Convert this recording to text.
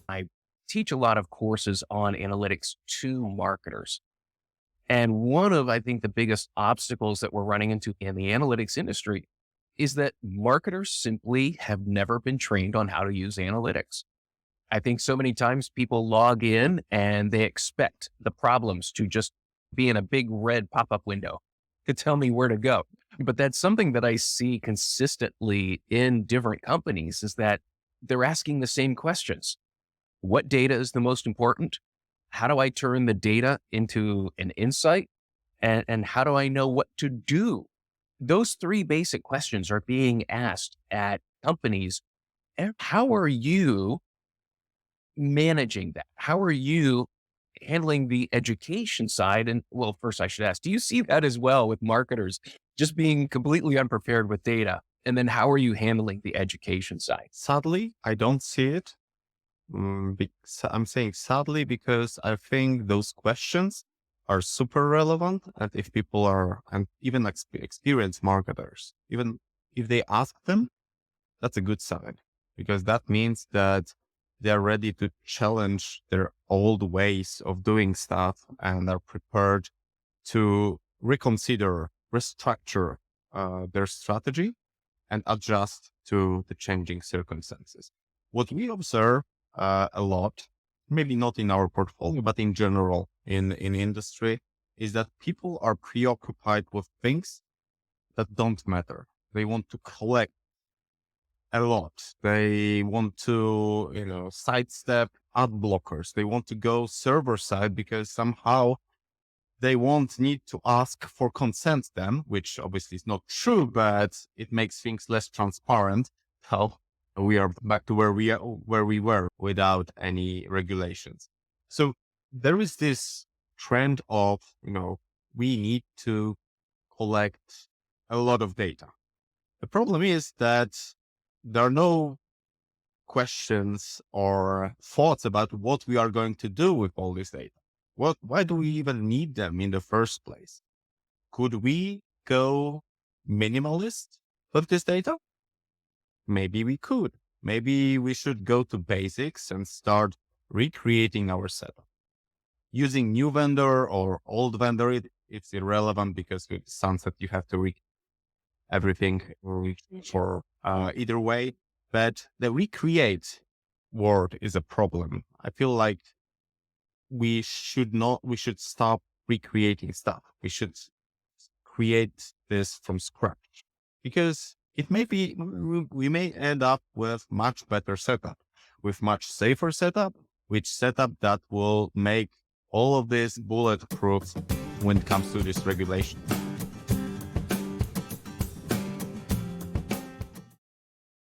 I teach a lot of courses on analytics to marketers. And one of, I think, the biggest obstacles that we're running into in the analytics industry is that marketers simply have never been trained on how to use analytics. I think so many times people log in and they expect the problems to just be in a big red pop up window to tell me where to go. But that's something that I see consistently in different companies is that they're asking the same questions. What data is the most important? How do I turn the data into an insight? And how do I know what to do? Those three basic questions are being asked at companies. And how are you managing that? How are you handling the education side? And well, first I should ask, do you see that as well with marketers just being completely unprepared with data? And then how are you handling the education side? Sadly, I don't see it. I'm saying sadly because I think those questions are super relevant. And if people are, and even experienced marketers, even if they ask them, that's a good sign because that means that they're ready to challenge their old ways of doing stuff and are prepared to reconsider, restructure their strategy and adjust to the changing circumstances. What we observe a lot, maybe not in our portfolio, but in general in industry, is that people are preoccupied with things that don't matter. They want to collect a lot. They want to, sidestep ad blockers. They want to go server side because somehow they won't need to ask for consent then, which obviously is not true, but it makes things less transparent. How we are back to where we were without any regulations. So there is this trend of, we need to collect a lot of data. The problem is that there are no questions or thoughts about what we are going to do with all this data. Why do we even need them in the first place? Could we go minimalist with this data? Maybe we could. Maybe we should go to basics and start recreating our setup. Using new vendor or old vendor, it's irrelevant because with sunset, you have to everything for either way. But the recreate word is a problem. I feel like we should stop recreating stuff. We should create this from scratch because it may be, we may end up with much better setup, with much safer setup, which setup that will make all of this bulletproof when it comes to this regulation.